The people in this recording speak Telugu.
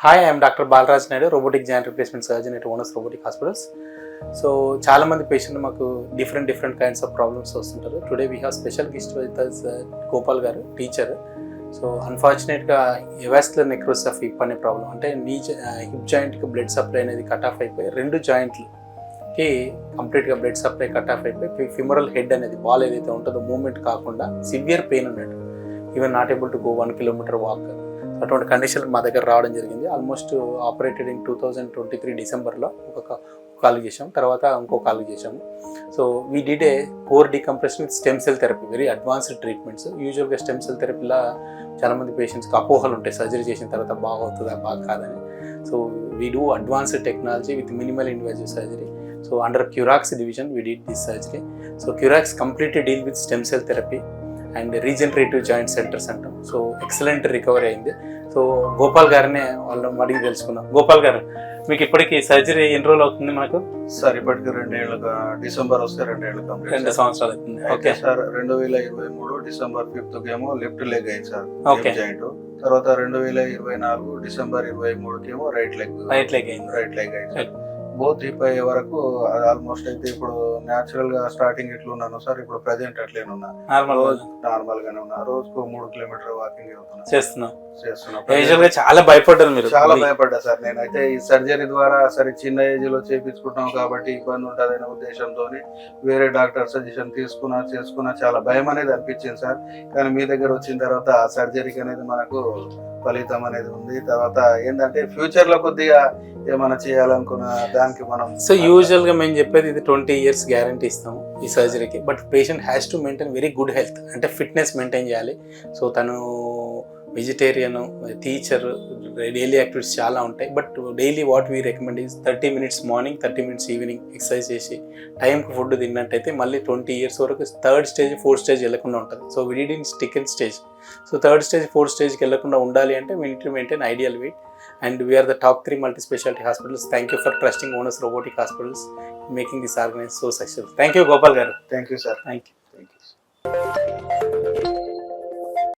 Hi, I am Dr. Balraj Naidu, robotic joint replacement surgeon at Onus Robotic Hospitals. So, చాలా మంది పేషెంట్లు మాకు డిఫరెంట్ కైండ్స్ ఆఫ్ ప్రాబ్లమ్స్ వస్తుంటారు. Today we have special guest with us Gopal గారు, టీచర్. సో అన్ఫార్చునేట్గా ఎవాస్కులర్ నెక్రోసిస్ ఆఫ్ హిప్ అనే ప్రాబ్లం, అంటే హిప్ జాయింట్కి బ్లడ్ సప్లై అనేది కట్ ఆఫ్ అయిపోయి రెండు జాయింట్లకి కంప్లీట్గా బ్లడ్ సప్లై కట్ ఆఫ్ అయిపోయి ఫిమరల్ హెడ్ అనేది బాల్ ఏదైతే ఉంటుందో మూవ్మెంట్ కాకుండా సివియర్ పెయిన్ ఉన్నట్టు, even not able to go 1 kilometre walk, అటువంటి కండిషన్ మా దగ్గర రావడం జరిగింది. ఆల్మోస్ట్ ఆపరేటెడ్ ఇన్ 2023 డిసెంబర్లో ఒక కాల్ చేసాం, తర్వాత ఇంకో కాల్ చేసాము. So we did a core decompression with stem cell therapy, very advanced treatments. యూజువల్గా స్టెమ్ సెల్ థెరపీలో చాలామంది పేషెంట్స్కి అపోహలు ఉంటాయి, సర్జరీ చేసిన తర్వాత బాగా అవుతుందా బాగా కాదని. So we do advanced technology with minimal invasive surgery. So under Curax division we did this surgery. So Curax completely deal with stem cell therapy and regenerative joint centres అంటాం. సో ఎక్సలెంట్ రికవరీ అయింది. సో గోపాల్ గారినే వాళ్ళు అడిగి తెలుసుకుందాం. గోపాల్ గారు, మీకు ఇప్పటికి సర్జరీ ఎన్ని రోజులు అవుతుంది? మనకు సార్ ఇప్పటికి 2 ఏళ్ళుగా, డిసెంబర్ వస్తే 2 ఏళ్ళు కంప్లీట్. 2 సంవత్సరాలు అవుతుంది. ఓకే సార్, 2023 డిసెంబర్ 5th ఏమో లెఫ్ట్ లెగ్ అయింది సార్, ఓకే జాయింట్. తర్వాత 2024 డిసెంబర్ 23 ఏమో రైట్ లెగ్ అయింది. బోత్ హిప్ అయ్యే వరకు ఆల్మోస్ట్ అయితే ఇప్పుడు న్యాచురల్ గా స్టార్టింగ్ ఎట్లా ఉన్నాను సార్, ఇప్పుడు ప్రజెంట్ అట్లేనున్నా, నార్మల్ గానే ఉన్నా. రోజుకు 3 కిలోమీటర్ వాకింగ్ చేస్తున్నా. చాలా భయపడ్డారు మీరు? చాలా భయపడ్డా సార్ నేనైతే. ఈ సర్జరీ ద్వారా సరే చిన్న ఏజ్ లో చేపించుకుంటాం కాబట్టి ఇబ్బంది ఉంటుందనే ఉద్దేశంతో వేరే డాక్టర్ సజెషన్ చేసుకున్నా చాలా భయం అనేది అనిపించింది సార్. కానీ మీ దగ్గర వచ్చిన తర్వాత ఆ సర్జరీకి అనేది మనకు ఫలితం అనేది ఉంది. తర్వాత ఏంటంటే ఫ్యూచర్ లో కొద్దిగా ఏమైనా చేయాలనుకున్న దానికి మనం, సో యూజువల్ గా మేము చెప్పేది ఇది 20 years గ్యారంటీ ఇస్తాము ఈ సర్జరీకి. But patient has to maintain very good health, అంటే ఫిట్నెస్ మెయింటైన్ చేయాలి. సో తను వెజిటేరియన్, టీచర్, డైలీ యాక్టివిటీస్ చాలా ఉంటాయి. But daily what we recommend is 30 minutes morning, 30 minutes evening exercise చేసి టైంకి ఫుడ్ తిన్నట్టయితే మళ్ళీ 20 years వరకు 3rd stage 4th stage వెళ్ళకుండా ఉంటుంది. So we did in second stage. So 3rd stage 4th స్టేజ్కి వెళ్ళకుండా ఉండాలి అంటే we need to maintain ideal weight. And we are the top 3 multi-specialty hospitals. Thank you for trusting Onus Robotic Hospitals, making this organization so successful. Thank you, Gopal garu. Thank you, sir. Thank you.